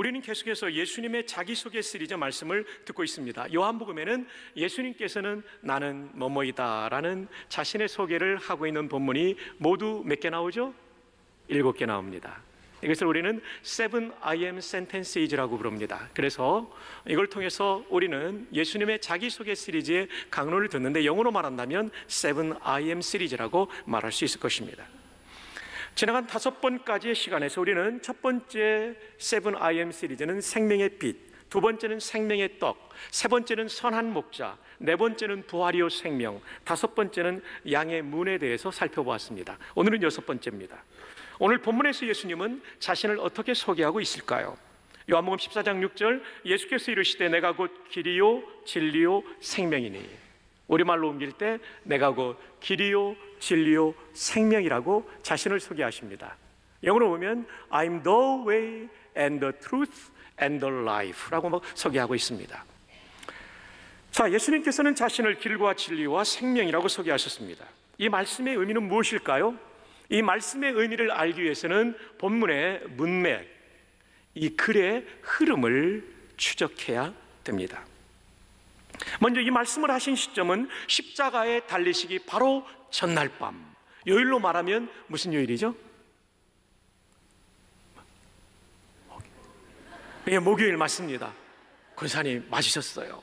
우리는 계속해서 예수님의 자기소개 시리즈 말씀을 듣고 있습니다. 요한복음에는 예수님께서는 나는 뭐뭐이다라는 자신의 소개를 하고 있는 본문이 모두 몇 개 나오죠? 7개 나옵니다. 이것을 우리는 Seven I am sentences라고 부릅니다. 그래서 이걸 통해서 우리는 예수님의 자기소개 시리즈의 강론을 듣는데 영어로 말한다면 Seven I am 시리즈라고 말할 수 있을 것입니다. 지나간 5번까지의 시간에서 우리는 첫 번째 Seven I am 시리즈는 생명의 빛, 두 번째는 생명의 떡, 세 번째는 선한 목자, 네 번째는 부활이요 생명, 다섯 번째는 양의 문에 대해서 살펴보았습니다. 오늘은 6번째입니다. 오늘 본문에서 예수님은 자신을 어떻게 소개하고 있을까요? 요한복음 14장 6절, 예수께서 이르시되 내가 곧 길이요 진리요 생명이니, 우리말로 옮길 때 내가 곧 길이요 진리요 생명이라고 자신을 소개하십니다. 영어로 보면 I'm the way and the truth and the life라고 소개하고 있습니다. 자, 예수님께서는 자신을 길과 진리와 생명이라고 소개하셨습니다. 이 말씀의 의미는 무엇일까요? 이 말씀의 의미를 알기 위해서는 본문의 문맥, 이 글의 흐름을 추적해야 됩니다. 먼저 이 말씀을 하신 시점은 십자가에 달리시기 바로 전날 밤, 요일로 말하면 무슨 요일이죠? 예, 목요일 맞습니다. 권사님 맞으셨어요.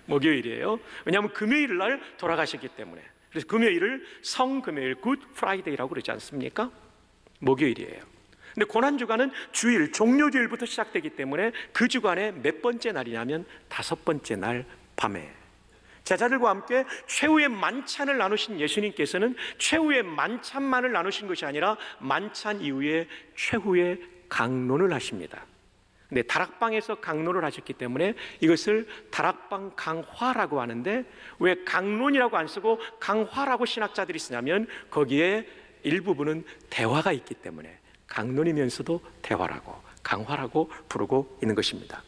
목요일이에요. 왜냐하면 금요일 날 돌아가셨기 때문에. 그래서 금요일을 성금요일, 굿 프라이데이라고 그러지 않습니까? 목요일이에요. 근데 고난주간은 주일, 종료주일부터 시작되기 때문에 그 주간의 몇 번째 날이냐면 5번째 날 밤에 제자들과 함께 최후의 만찬을 나누신 예수님께서는 최후의 만찬만을 나누신 것이 아니라 만찬 이후에 최후의 강론을 하십니다. 근데 다락방에서 강론을 하셨기 때문에 이것을 다락방 강화라고 하는데, 왜 강론이라고 안 쓰고 강화라고 신학자들이 쓰냐면 거기에 일부분은 대화가 있기 때문에 강론이면서도 대화라고, 강화라고 부르고 있는 것입니다.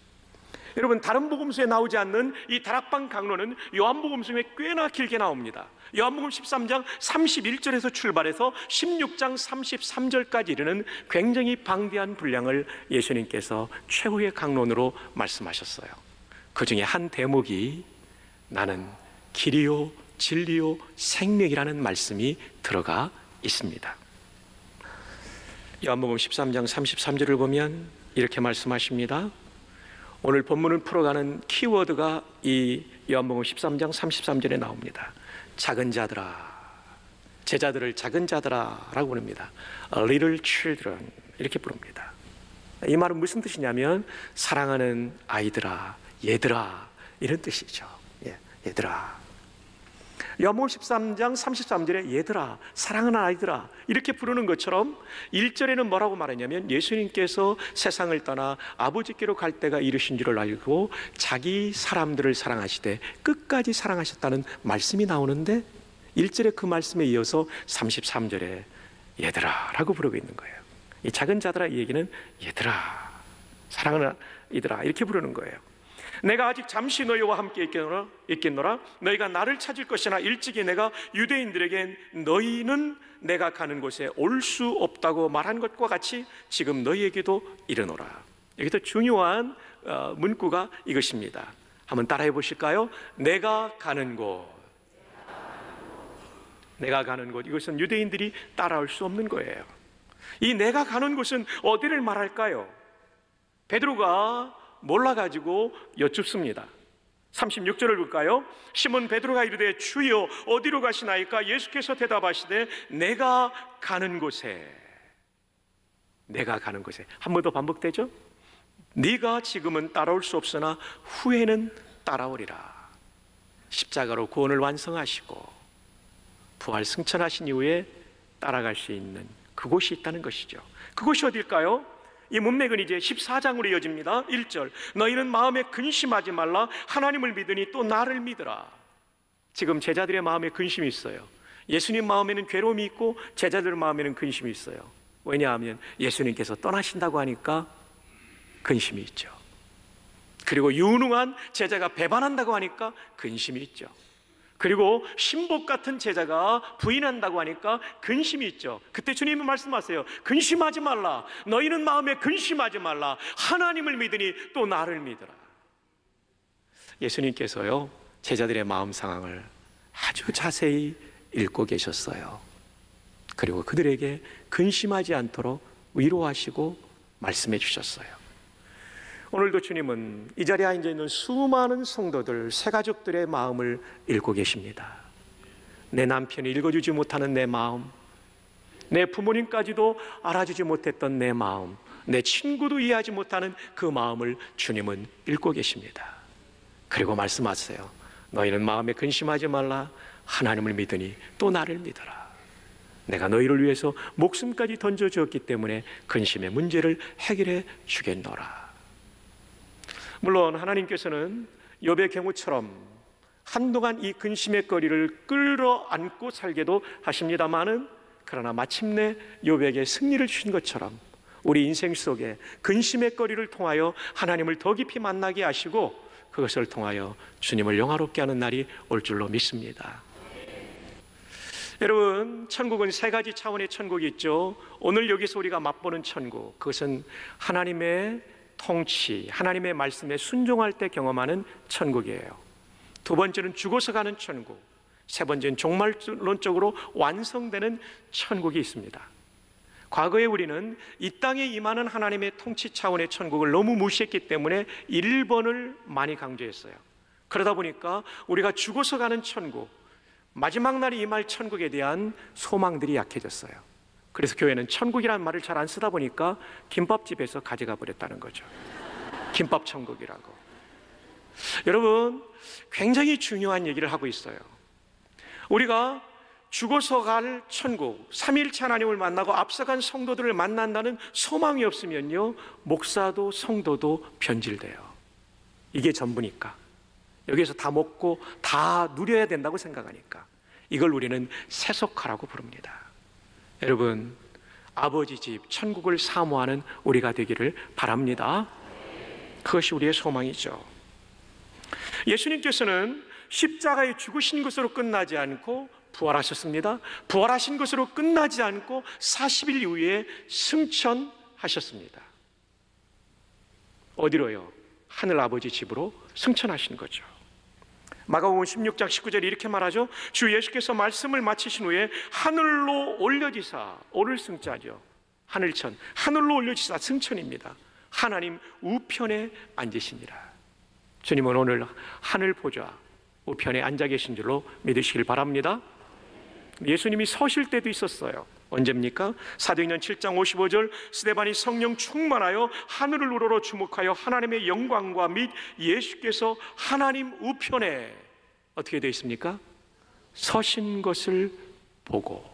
여러분, 다른 복음서에 나오지 않는 이 다락방 강론은 요한복음서에 꽤나 길게 나옵니다. 요한복음 13장 31절에서 출발해서 16장 33절까지 이르는 굉장히 방대한 분량을 예수님께서 최후의 강론으로 말씀하셨어요. 그 중에 한 대목이 나는 길이요 진리요 생명이라는 말씀이 들어가 있습니다. 요한복음 13장 33절을 보면 이렇게 말씀하십니다. 오늘 본문을 풀어가는 키워드가 이 요한복음 13장 33절에 나옵니다. 작은 자들아, 제자들을 작은 자들아 라고 부릅니다. Little children 이렇게 부릅니다. 이 말은 무슨 뜻이냐면 사랑하는 아이들아, 얘들아 이런 뜻이죠. 얘들아. 요한복음 13장 33절에 얘들아, 사랑하는 아이들아 이렇게 부르는 것처럼 1절에는 뭐라고 말하냐면 예수님께서 세상을 떠나 아버지께로 갈 때가 이르신 줄을 알고 자기 사람들을 사랑하시되 끝까지 사랑하셨다는 말씀이 나오는데 1절에 그 말씀에 이어서 33절에 얘들아 라고 부르고 있는 거예요. 이 작은 자들아, 이 얘기는 얘들아, 사랑하는 아이들아 이렇게 부르는 거예요. 내가 아직 잠시 너희와 함께 있겠노라. 너희가 나를 찾을 것이나 일찍이 내가 유대인들에게 너희는 내가 가는 곳에 올 수 없다고 말한 것과 같이 지금 너희에게도 이르노라. 여기서 중요한 문구가 이것입니다. 한번 따라해 보실까요? 내가 가는 곳. 내가 가는 곳, 이것은 유대인들이 따라올 수 없는 거예요. 이 내가 가는 곳은 어디를 말할까요? 베드로가 몰라가지고 여쭙습니다. 36절을 볼까요? 시몬 베드로가 이르되 주여 어디로 가시나이까? 예수께서 대답하시되 내가 가는 곳에. 내가 가는 곳에. 한 번 더 반복되죠? 네가 지금은 따라올 수 없으나 후에는 따라오리라. 십자가로 구원을 완성하시고 부활 승천하신 이후에 따라갈 수 있는 그곳이 있다는 것이죠. 그곳이 어딜까요? 이 문맥은 이제 14장으로 이어집니다. 1절, 너희는 마음에 근심하지 말라. 하나님을 믿으니 또 나를 믿으라. 지금 제자들의 마음에 근심이 있어요. 예수님 마음에는 괴로움이 있고 제자들 마음에는 근심이 있어요. 왜냐하면 예수님께서 떠나신다고 하니까 근심이 있죠. 그리고 유능한 제자가 배반한다고 하니까 근심이 있죠. 그리고 신복 같은 제자가 부인한다고 하니까 근심이 있죠. 그때 주님이 말씀하세요. 근심하지 말라. 너희는 마음에 근심하지 말라. 하나님을 믿으니 또 나를 믿으라. 예수님께서요, 제자들의 마음 상황을 아주 자세히 읽고 계셨어요. 그리고 그들에게 근심하지 않도록 위로하시고 말씀해 주셨어요. 오늘도 주님은 이 자리에 앉아 있는 수많은 성도들, 새가족들의 마음을 읽고 계십니다. 내 남편이 읽어주지 못하는 내 마음, 내 부모님까지도 알아주지 못했던 내 마음, 내 친구도 이해하지 못하는 그 마음을 주님은 읽고 계십니다. 그리고 말씀하세요. 너희는 마음에 근심하지 말라. 하나님을 믿으니 또 나를 믿어라. 내가 너희를 위해서 목숨까지 던져주었기 때문에 근심의 문제를 해결해 주겠노라. 물론 하나님께서는 욥의 경우처럼 한동안 이 근심의 거리를 끌어안고 살게도 하십니다마는, 그러나 마침내 욥에게 승리를 주신 것처럼 우리 인생 속에 근심의 거리를 통하여 하나님을 더 깊이 만나게 하시고 그것을 통하여 주님을 영화롭게 하는 날이 올 줄로 믿습니다. 여러분, 천국은 세 가지 차원의 천국이 있죠. 오늘 여기서 우리가 맛보는 천국, 그것은 하나님의 통치, 하나님의 말씀에 순종할 때 경험하는 천국이에요. 두 번째는 죽어서 가는 천국, 세 번째는 종말론적으로 완성되는 천국이 있습니다. 과거에 우리는 이 땅에 임하는 하나님의 통치 차원의 천국을 너무 무시했기 때문에 1번을 많이 강조했어요. 그러다 보니까 우리가 죽어서 가는 천국, 마지막 날이 임할 천국에 대한 소망들이 약해졌어요. 그래서 교회는 천국이라는 말을 잘 안 쓰다 보니까 김밥집에서 가져가 버렸다는 거죠. 김밥 천국이라고. 여러분, 굉장히 중요한 얘기를 하고 있어요. 우리가 죽어서 갈 천국, 삼위일체 하나님을 만나고 앞서간 성도들을 만난다는 소망이 없으면요, 목사도 성도도 변질돼요. 이게 전부니까. 여기서 다 먹고 다 누려야 된다고 생각하니까. 이걸 우리는 세속화라고 부릅니다. 여러분, 아버지 집 천국을 사모하는 우리가 되기를 바랍니다. 그것이 우리의 소망이죠. 예수님께서는 십자가에 죽으신 것으로 끝나지 않고 부활하셨습니다. 부활하신 것으로 끝나지 않고 40일 이후에 승천하셨습니다. 어디로요? 하늘 아버지 집으로 승천하신 거죠. 마가복음 16장 19절에 이렇게 말하죠. 주 예수께서 말씀을 마치신 후에 하늘로 올려지사, 오를 승자죠. 하늘천, 하늘로 올려지사 승천입니다. 하나님 우편에 앉으시니라. 주님은 오늘 하늘 보좌 우편에 앉아 계신 줄로 믿으시길 바랍니다. 예수님이 서실 때도 있었어요. 언제입니까? 사도행전 7장 55절, 스데반이 성령 충만하여 하늘을 우러러 주목하여 하나님의 영광과 및 예수께서 하나님 우편에 어떻게 되어 있습니까? 서신 것을 보고.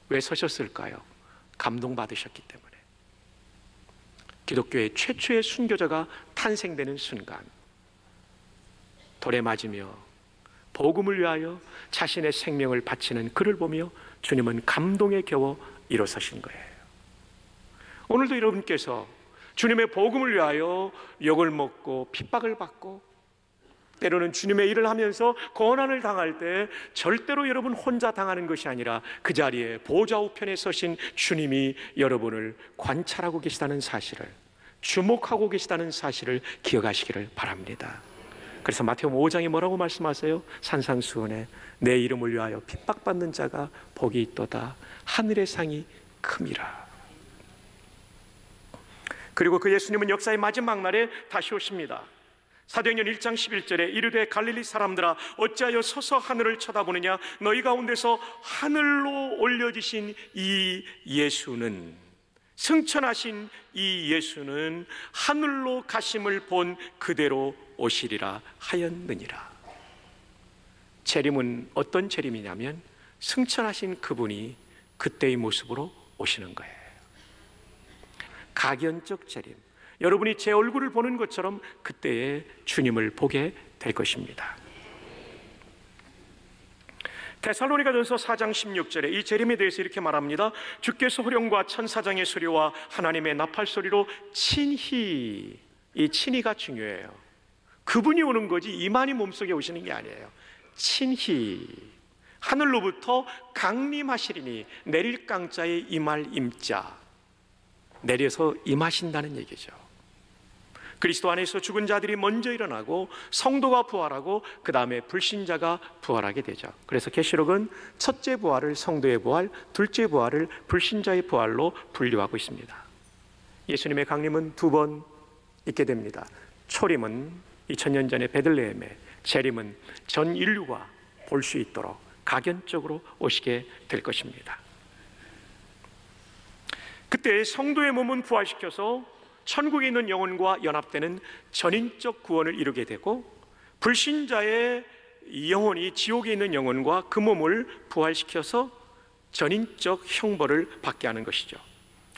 왜 서셨을까요? 감동받으셨기 때문에. 기독교의 최초의 순교자가 탄생되는 순간, 돌에 맞으며 복음을 위하여 자신의 생명을 바치는 그를 보며 주님은 감동에 겨워 일어서신 거예요. 오늘도 여러분께서 주님의 복음을 위하여 욕을 먹고 핍박을 받고 때로는 주님의 일을 하면서 고난을 당할 때 절대로 여러분 혼자 당하는 것이 아니라 그 자리에 보좌 우편에 서신 주님이 여러분을 관찰하고 계시다는 사실을, 주목하고 계시다는 사실을 기억하시기를 바랍니다. 그래서 마태복음 5장에 뭐라고 말씀하세요? 산상수훈에 내 이름을 위하여 핍박받는 자가 복이 있도다. 하늘의 상이 큼이라. 그리고 그 예수님은 역사의 마지막 날에 다시 오십니다. 사도행전 1장 11절에 이르되 갈릴리 사람들아 어찌하여 서서 하늘을 쳐다보느냐, 너희 가운데서 하늘로 올려지신 이 예수는, 승천하신 이 예수는 하늘로 가심을 본 그대로 오시리라 하였느니라. 재림은 어떤 재림이냐면 승천하신 그분이 그때의 모습으로 오시는 거예요. 가견적 재림, 여러분이 제 얼굴을 보는 것처럼 그때의 주님을 보게 될 것입니다. 데살로니가전서 4장 16절에 이 재림에 대해서 이렇게 말합니다. 주께서 호령과 천사장의 소리와 하나님의 나팔 소리로 친히, 이 친히가 중요해요. 그분이 오는 거지 이만희 몸속에 오시는 게 아니에요. 친히 하늘로부터 강림하시리니 내릴 강자에 임할 임자, 내려서 임하신다는 얘기죠. 그리스도 안에서 죽은 자들이 먼저 일어나고 성도가 부활하고 그 다음에 불신자가 부활하게 되죠. 그래서 계시록은 첫째 부활을 성도의 부활, 둘째 부활을 불신자의 부활로 분류하고 있습니다. 예수님의 강림은 두 번 있게 됩니다. 초림은 2000년 전에 베들레헴에, 재림은 전 인류가 볼 수 있도록 가견적으로 오시게 될 것입니다. 그때 성도의 몸은 부활시켜서 천국에 있는 영혼과 연합되는 전인적 구원을 이루게 되고, 불신자의 영혼이 지옥에 있는 영혼과 그 몸을 부활시켜서 전인적 형벌을 받게 하는 것이죠.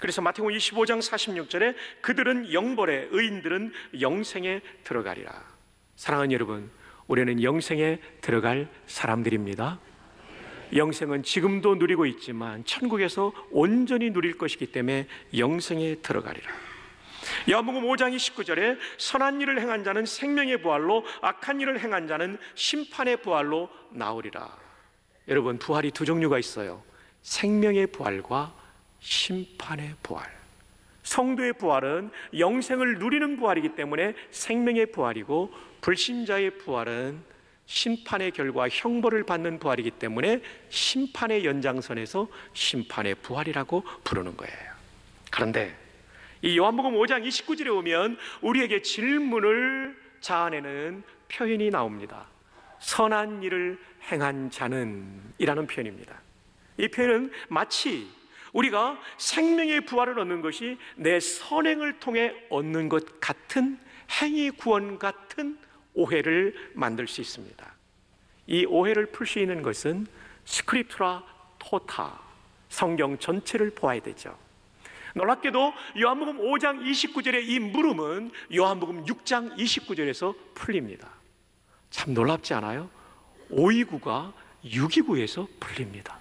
그래서 마태복음 25장 46절에 그들은 영벌에, 의인들은 영생에 들어가리라. 사랑하는 여러분, 우리는 영생에 들어갈 사람들입니다. 영생은 지금도 누리고 있지만 천국에서 온전히 누릴 것이기 때문에 영생에 들어가리라. 요한복음 5장 29절에 선한 일을 행한 자는 생명의 부활로, 악한 일을 행한 자는 심판의 부활로 나오리라. 여러분, 부활이 두 종류가 있어요. 생명의 부활과 심판의 부활. 성도의 부활은 영생을 누리는 부활이기 때문에 생명의 부활이고, 불신자의 부활은 심판의 결과 형벌을 받는 부활이기 때문에 심판의 연장선에서 심판의 부활이라고 부르는 거예요. 그런데 이 요한복음 5장 29절에 오면 우리에게 질문을 자아내는 표현이 나옵니다. 선한 일을 행한 자는 이라는 표현입니다. 이 표현은 마치 우리가 생명의 부활을 얻는 것이 내 선행을 통해 얻는 것 같은, 행위 구원 같은 오해를 만들 수 있습니다. 이 오해를 풀 수 있는 것은 스크립투라 토타, 성경 전체를 보아야 되죠. 놀랍게도 요한복음 5장 29절의 이 물음은 요한복음 6장 29절에서 풀립니다. 참 놀랍지 않아요? 529가 629에서 풀립니다.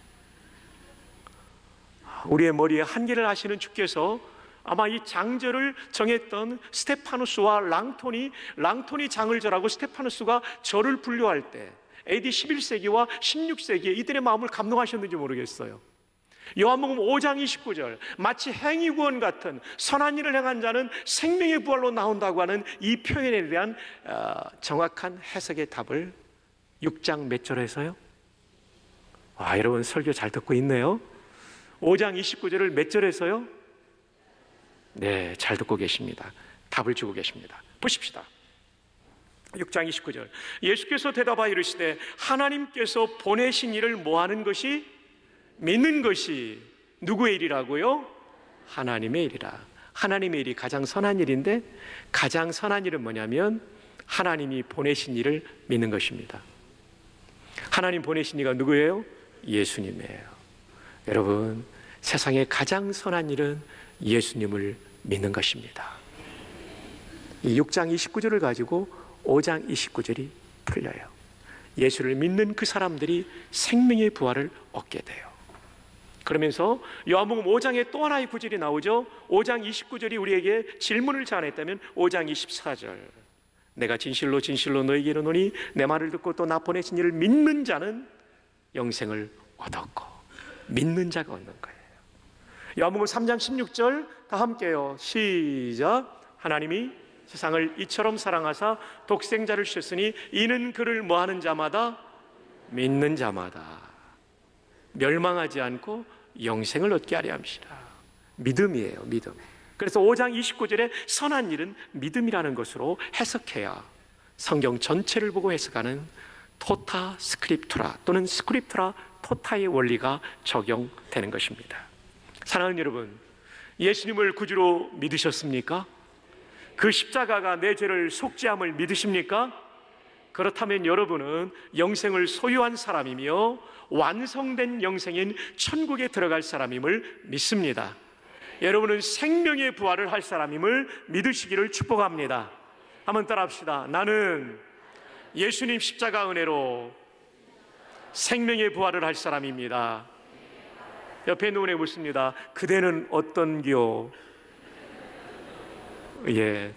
우리의 머리에 한계를 하시는 주께서 아마 이 장절을 정했던 스테파누스와 랑톤이 장을 절하고 스테파누스가 절을 분류할 때 AD 11세기와 16세기에 이들의 마음을 감동하셨는지 모르겠어요. 요한복음 5장 29절, 마치 행위구원 같은 선한 일을 행한 자는 생명의 부활로 나온다고 하는 이 표현에 대한 정확한 해석의 답을 6장 몇 절에서요? 와, 여러분 설교 잘 듣고 있네요. 5장 29절을 몇 절에서요? 네, 잘 듣고 계십니다. 답을 주고 계십니다. 보십시다. 6장 29절, 예수께서 대답하여 이르시되 하나님께서 보내신 이를 뭐하는 것이? 믿는 것이 누구의 일이라고요? 하나님의 일이라. 하나님의 일이 가장 선한 일인데, 가장 선한 일은 뭐냐면 하나님이 보내신 이를 믿는 것입니다. 하나님 보내신 이가 누구예요? 예수님이에요. 여러분, 세상에 가장 선한 일은 예수님을 믿는 것입니다. 이 6장 29절을 가지고 5장 29절이 풀려요. 예수를 믿는 그 사람들이 생명의 부활을 얻게 돼요. 그러면서 요한복음 5장에 또 하나의 구절이 나오죠. 5장 29절이 우리에게 질문을 자아냈다면 5장 24절, 내가 진실로 진실로 너에게 이르노니 내 말을 듣고 또 나 보내신 이를 믿는 자는 영생을 얻었고, 믿는 자가 얻는 거예요. 요한복음 3장 16절 다 함께요. 시작. 하나님이 세상을 이처럼 사랑하사 독생자를 주셨으니 이는 그를 뭐하는 자마다, 믿는 자마다 멸망하지 않고 영생을 얻게 하려 함이시라. 믿음이에요, 믿음. 그래서 5장 29절에 선한 일은 믿음이라는 것으로 해석해야 성경 전체를 보고 해석하는 토타 스크립투라 또는 스크립투라 토타의 원리가 적용되는 것입니다. 사랑하는 여러분, 예수님을 구주로 믿으셨습니까? 그 십자가가 내 죄를 속죄함을 믿으십니까? 그렇다면 여러분은 영생을 소유한 사람이며 완성된 영생인 천국에 들어갈 사람임을 믿습니다. 여러분은 생명의 부활을 할 사람임을 믿으시기를 축복합니다. 한번 따라합시다. 나는 예수님 십자가 은혜로 생명의 부활을 할 사람입니다. 옆에 있는 분에게 묻습니다. 그대는 어떤겨?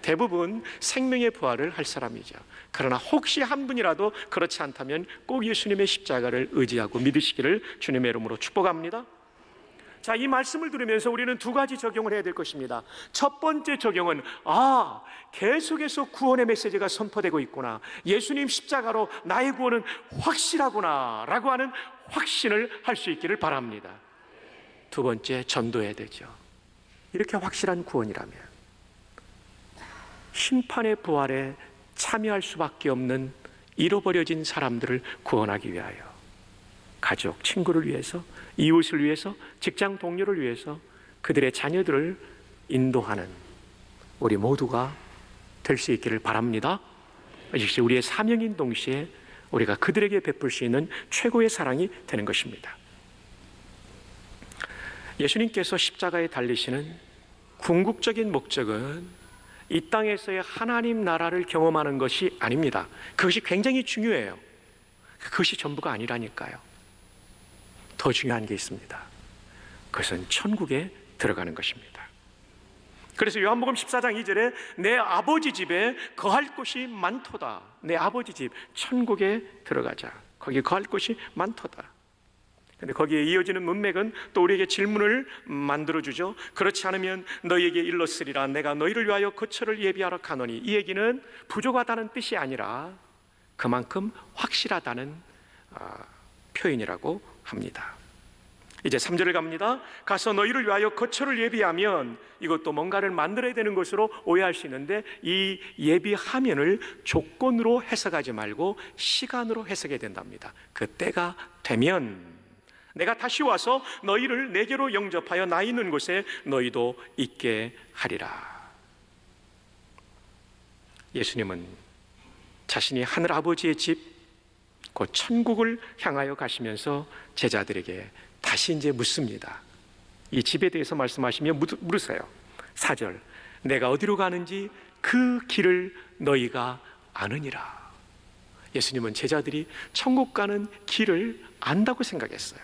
대부분 생명의 부활을 할 사람이죠. 그러나 혹시 한 분이라도 그렇지 않다면 꼭 예수님의 십자가를 의지하고 믿으시기를 주님의 이름으로 축복합니다. 자, 이 말씀을 들으면서 우리는 두 가지 적용을 해야 될 것입니다. 첫 번째 적용은 계속해서 구원의 메시지가 선포되고 있구나, 예수님 십자가로 나의 구원은 확실하구나 라고 하는 확신을 할 수 있기를 바랍니다. 두 번째, 전도해야 되죠. 이렇게 확실한 구원이라면 심판의 부활에 참여할 수밖에 없는 잃어버려진 사람들을 구원하기 위하여, 가족, 친구를 위해서, 이웃을 위해서, 직장 동료를 위해서 그들의 자녀들을 인도하는 우리 모두가 될 수 있기를 바랍니다. 이것이 우리의 사명인 동시에 우리가 그들에게 베풀 수 있는 최고의 사랑이 되는 것입니다. 예수님께서 십자가에 달리시는 궁극적인 목적은 이 땅에서의 하나님 나라를 경험하는 것이 아닙니다. 그것이 굉장히 중요해요. 그것이 전부가 아니라니까요. 더 중요한 게 있습니다. 그것은 천국에 들어가는 것입니다. 그래서 요한복음 14장 2절에 내 아버지 집에 거할 곳이 많도다. 내 아버지 집 천국에 들어가자. 거기 거할 곳이 많도다. 근데 거기에 이어지는 문맥은 또 우리에게 질문을 만들어주죠. 그렇지 않으면 너희에게 일렀으리라 내가 너희를 위하여 거처를 예비하러 가노니. 이 얘기는 부족하다는 뜻이 아니라 그만큼 확실하다는 표현이라고 합니다. 이제 3절을 갑니다. 가서 너희를 위하여 거처를 예비하면, 이것도 뭔가를 만들어야 되는 것으로 오해할 수 있는데 이 예비하면을 조건으로 해석하지 말고 시간으로 해석해야 된답니다. 그 때가 되면 내가 다시 와서 너희를 내게로 영접하여 나 있는 곳에 너희도 있게 하리라. 예수님은 자신이 하늘 아버지의 집, 곧 천국을 향하여 가시면서 제자들에게 다시 이제 묻습니다. 이 집에 대해서 말씀하시며 물으세요. 4절, 내가 어디로 가는지 그 길을 너희가 아느니라. 예수님은 제자들이 천국 가는 길을 안다고 생각했어요.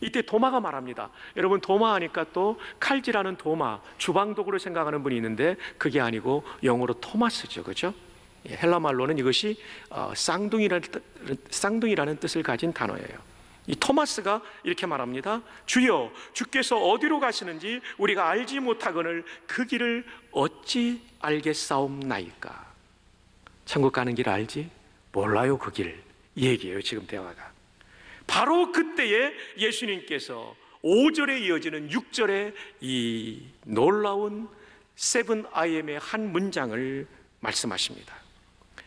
이때 도마가 말합니다. 여러분, 도마 하니까 또 칼질하는 도마, 주방도구를 생각하는 분이 있는데 그게 아니고 영어로 토마스죠, 그렇죠? 헬라 말로는 이것이 쌍둥이라는 뜻을 가진 단어예요. 이 토마스가 이렇게 말합니다. 주여, 주께서 어디로 가시는지 우리가 알지 못하거늘 그 길을 어찌 알겠사옵나이까. 천국 가는 길 알지? 몰라요, 그 길. 이 얘기예요, 지금 대화가. 바로 그때에 예수님께서 5절에 이어지는 6절의 이 놀라운 7IM의 한 문장을 말씀하십니다.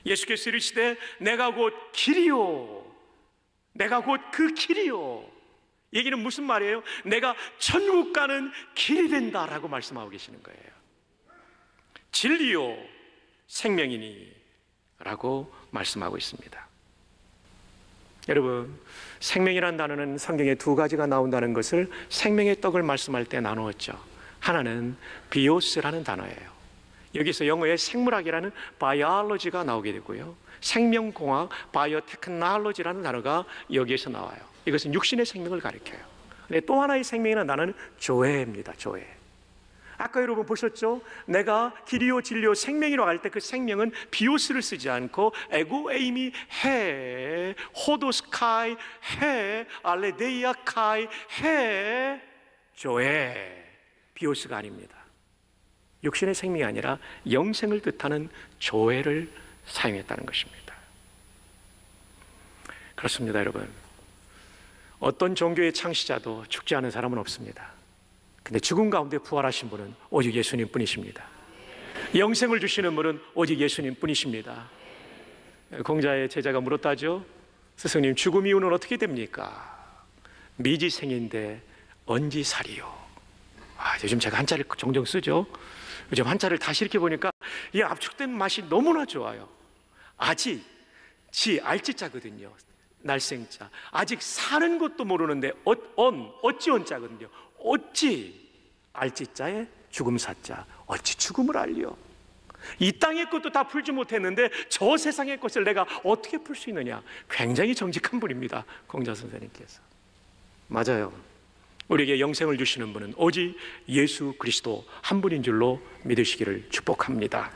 예수께서 이르시되 내가 곧 길이요, 내가 곧 그 길이요. 얘기는 무슨 말이에요? 내가 천국 가는 길이 된다라고 말씀하고 계시는 거예요. 진리요 생명이니 라고 말씀하고 있습니다. 여러분, 생명이라는 단어는 성경에 두 가지가 나온다는 것을 생명의 떡을 말씀할 때 나누었죠. 하나는 비오스라는 단어예요. 여기서 영어의 생물학이라는 바이올로지가 나오게 되고요, 생명공학, 바이오테크놀로지라는 단어가 여기에서 나와요. 이것은 육신의 생명을 가리켜요. 근데 또 하나의 생명이라는 단어는 조회입니다. 조회. 아까 여러분 보셨죠? 내가 길이요 진리요 생명이라고 할 때 그 생명은 비오스를 쓰지 않고 에고에이미 해, 호도스카이 해, 알레데이아카이 해, 조회. 비오스가 아닙니다. 육신의 생명이 아니라 영생을 뜻하는 조회를 사용했다는 것입니다. 그렇습니다, 여러분. 어떤 종교의 창시자도 죽지 않은 사람은 없습니다. 근데 죽음 가운데 부활하신 분은 오직 예수님 뿐이십니다. 영생을 주시는 분은 오직 예수님 뿐이십니다. 공자의 제자가 물었다죠. 스승님, 죽음 이후는 어떻게 됩니까? 미지생인데 언지살이요. 요즘 제가 한자를 종종 쓰죠. 요즘 한자를 다시 이렇게 보니까 이 압축된 맛이 너무나 좋아요. 아직, 알지자거든요. 날생자. 아직 사는 것도 모르는데 어찌 언자거든요. 어찌 알지자에 죽음사자, 어찌 죽음을 알려. 이 땅의 것도 다 풀지 못했는데 저 세상의 것을 내가 어떻게 풀 수 있느냐. 굉장히 정직한 분입니다, 공자 선생님께서. 맞아요. 우리에게 영생을 주시는 분은 오직 예수 그리스도 한 분인 줄로 믿으시기를 축복합니다.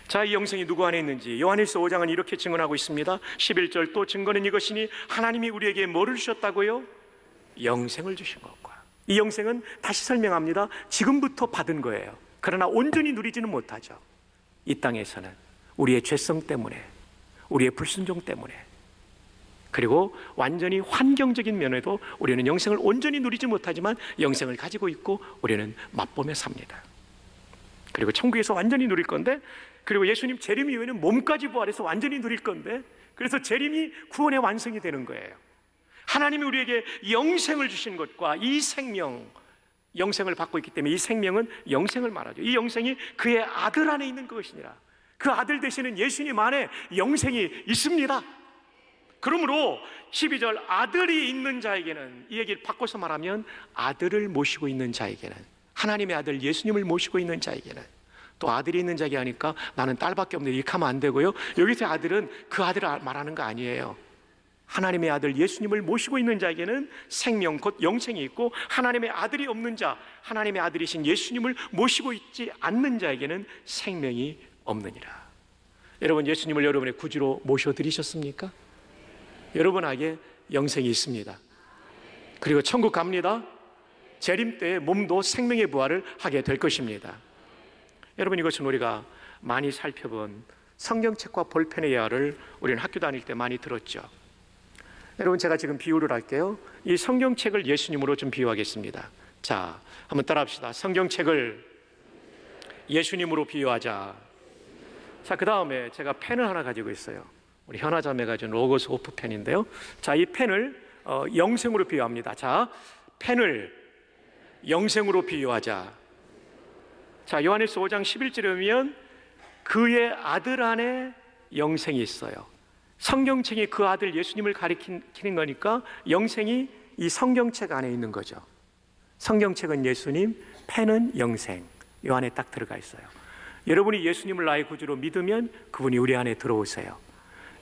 자, 이 영생이 누구 안에 있는지 요한일서 5장은 이렇게 증언하고 있습니다. 11절, 또 증거는 이것이니 하나님이 우리에게 뭐를 주셨다고요? 영생을 주신 것과. 이 영생은 다시 설명합니다. 지금부터 받은 거예요. 그러나 온전히 누리지는 못하죠. 이 땅에서는 우리의 죄성 때문에, 우리의 불순종 때문에, 그리고 완전히 환경적인 면에도 우리는 영생을 온전히 누리지 못하지만 영생을 가지고 있고 우리는 맛보며 삽니다. 그리고 천국에서 완전히 누릴 건데, 그리고 예수님 재림 이후에는 몸까지 부활해서 완전히 누릴 건데, 그래서 재림이 구원의 완성이 되는 거예요. 하나님이 우리에게 영생을 주신 것과 이 생명, 영생을 받고 있기 때문에 이 생명은 영생을 말하죠. 이 영생이 그의 아들 안에 있는 것이니라. 그 아들 되시는 예수님 안에 영생이 있습니다. 그러므로 12절, 아들이 있는 자에게는, 이 얘기를 바꿔서 말하면 아들을 모시고 있는 자에게는, 하나님의 아들 예수님을 모시고 있는 자에게는, 또 아들이 있는 자에게 하니까 나는 딸밖에 없는데 이렇게 하면 안 되고요. 여기서 아들은 그 아들을 말하는 거 아니에요. 하나님의 아들 예수님을 모시고 있는 자에게는 생명 곧 영생이 있고, 하나님의 아들이 없는 자, 하나님의 아들이신 예수님을 모시고 있지 않는 자에게는 생명이 없느니라. 여러분, 예수님을 여러분의 구주로 모셔드리셨습니까? 여러분에게 영생이 있습니다. 그리고 천국 갑니다. 재림 때에 몸도 생명의 부활을 하게 될 것입니다. 여러분, 이것은 우리가 많이 살펴본 성경책과 볼펜의 예화를 우리는 학교 다닐 때 많이 들었죠. 여러분, 제가 지금 비유를 할게요. 이 성경책을 예수님으로 좀 비유하겠습니다. 자, 한번 따라합시다. 성경책을 예수님으로 비유하자. 자, 그 다음에 제가 펜을 하나 가지고 있어요. 우리 현아자매가 준 로고스 오프 펜인데요. 자, 이 펜을 영생으로 비유합니다. 자, 펜을 영생으로 비유하자. 자, 요한일서 5장 11절에 보면 그의 아들 안에 영생이 있어요. 성경책이 그 아들 예수님을 가리키는 거니까 영생이 이 성경책 안에 있는 거죠. 성경책은 예수님, 펜은 영생. 이 안에 딱 들어가 있어요. 여러분이 예수님을 나의 구주로 믿으면 그분이 우리 안에 들어오세요.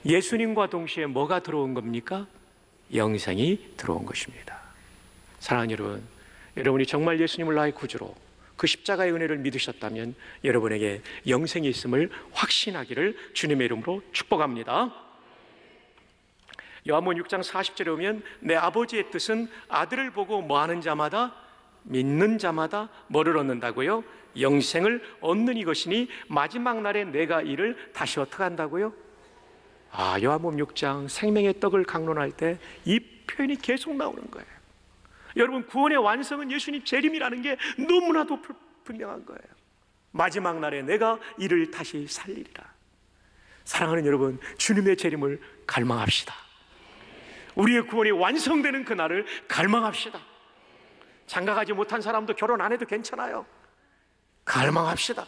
예수님과 동시에 뭐가 들어온 겁니까? 영생이 들어온 것입니다. 사랑하는 여러분, 여러분이 정말 예수님을 나의 구주로, 그 십자가의 은혜를 믿으셨다면 여러분에게 영생이 있음을 확신하기를 주님의 이름으로 축복합니다. 요한복음 6장 40절에 보면 내 아버지의 뜻은 아들을 보고 뭐하는 자마다, 믿는 자마다 뭐를 얻는다고요? 영생을 얻는 이것이니 마지막 날에 내가 이를 다시 어떻게 한다고요? 요한복음 6장 생명의 떡을 강론할 때 이 표현이 계속 나오는 거예요. 여러분, 구원의 완성은 예수님 재림이라는 게 너무나도 분명한 거예요. 마지막 날에 내가 이를 다시 살리리라. 사랑하는 여러분, 주님의 재림을 갈망합시다. 우리의 구원이 완성되는 그날을 갈망합시다. 장가가지 못한 사람도 결혼 안 해도 괜찮아요. 갈망합시다.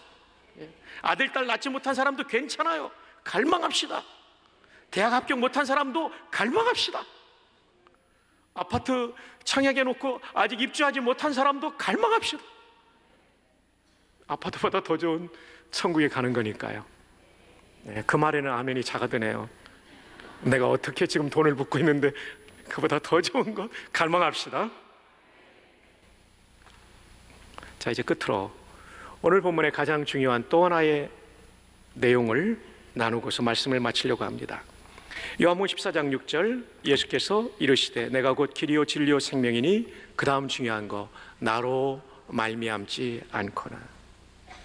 아들, 딸 낳지 못한 사람도 괜찮아요. 갈망합시다. 대학 합격 못한 사람도 갈망합시다. 아파트 청약해 놓고 아직 입주하지 못한 사람도 갈망합시다. 아파트보다 더 좋은 천국에 가는 거니까요. 그 말에는 아멘이 작아드네요. 내가 어떻게 지금 돈을 붓고 있는데 그보다 더 좋은 거 갈망합시다. 자, 이제 끝으로 오늘 본문의 가장 중요한 또 하나의 내용을 나누고서 말씀을 마치려고 합니다. 요한복음 14장 6절, 예수께서 이르시되 내가 곧 길이요 진리요 생명이니, 그 다음 중요한 거, 나로 말미암지 않거나.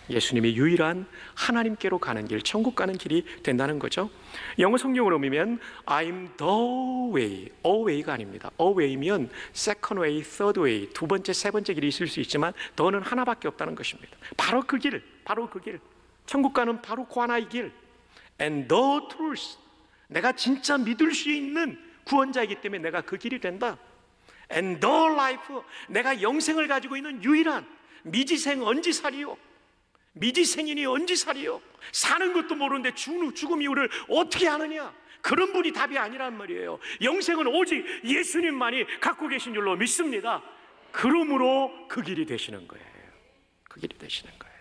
예수님이 유일한 하나님께로 가는 길, 천국 가는 길이 된다는 거죠. 영어 성경으로 보면 I'm the way, a way가 아닙니다. a way면 second way, third way, 두 번째, 세 번째 길이 있을 수 있지만 더는 하나밖에 없다는 것입니다. 바로 그 길, 바로 그 길, 천국 가는 바로 그 하나의 길. And the truth, 내가 진짜 믿을 수 있는 구원자이기 때문에 내가 그 길이 된다. And the life, 내가 영생을 가지고 있는 유일한 미지생 언지살이요, 미지생이니 언지살이요, 사는 것도 모르는데 죽음 이후를 어떻게 하느냐, 그런 분이 답이 아니란 말이에요. 영생은 오직 예수님만이 갖고 계신 줄로 믿습니다. 그러므로 그 길이 되시는 거예요. 그 길이 되시는 거예요.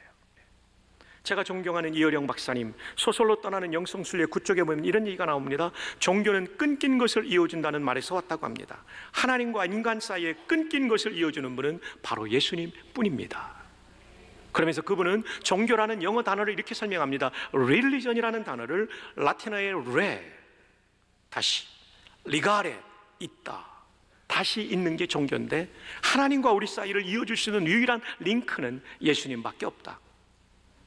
제가 존경하는 이어령 박사님 소설로 떠나는 영성순례 9쪽에 보면 이런 얘기가 나옵니다. 종교는 끊긴 것을 이어준다는 말에서 왔다고 합니다. 하나님과 인간 사이에 끊긴 것을 이어주는 분은 바로 예수님 뿐입니다. 그러면서 그분은 종교라는 영어 단어를 이렇게 설명합니다. religion이라는 단어를 라틴어의 re, 다시 ligare, 있다, 다시 있는 게 종교인데, 하나님과 우리 사이를 이어줄 수 있는 유일한 링크는 예수님밖에 없다.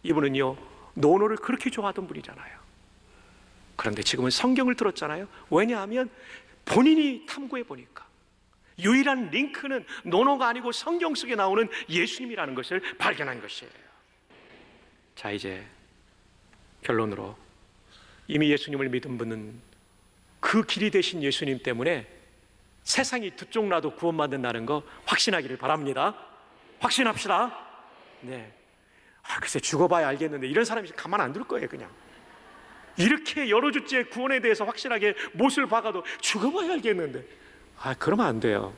이분은요, 노노를 그렇게 좋아하던 분이잖아요. 그런데 지금은 성경을 들었잖아요. 왜냐하면 본인이 탐구해 보니까 유일한 링크는 노노가 아니고 성경 속에 나오는 예수님이라는 것을 발견한 것이에요. 자, 이제 결론으로, 이미 예수님을 믿은 분은 그 길이 되신 예수님 때문에 세상이 두 쪽 나도 구원받는다는 거 확신하기를 바랍니다. 확신합시다. 네. 글쎄 죽어봐야 알겠는데, 이런 사람이 가만 안 둘 거예요. 그냥 이렇게 여러 주째 구원에 대해서 확실하게 못을 박아도 죽어봐야 알겠는데, 그러면 안 돼요.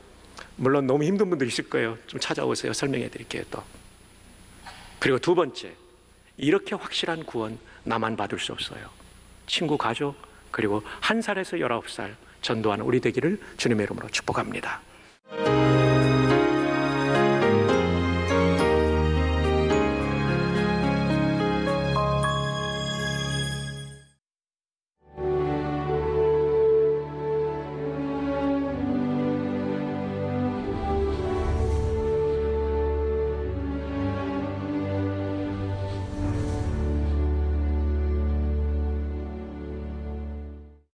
물론 너무 힘든 분들 있을 거예요. 좀 찾아오세요. 설명해 드릴게요. 또 그리고 두 번째, 이렇게 확실한 구원 나만 받을 수 없어요. 친구, 가족, 그리고 1살에서 19살 전도하는 우리 되기를 주님의 이름으로 축복합니다.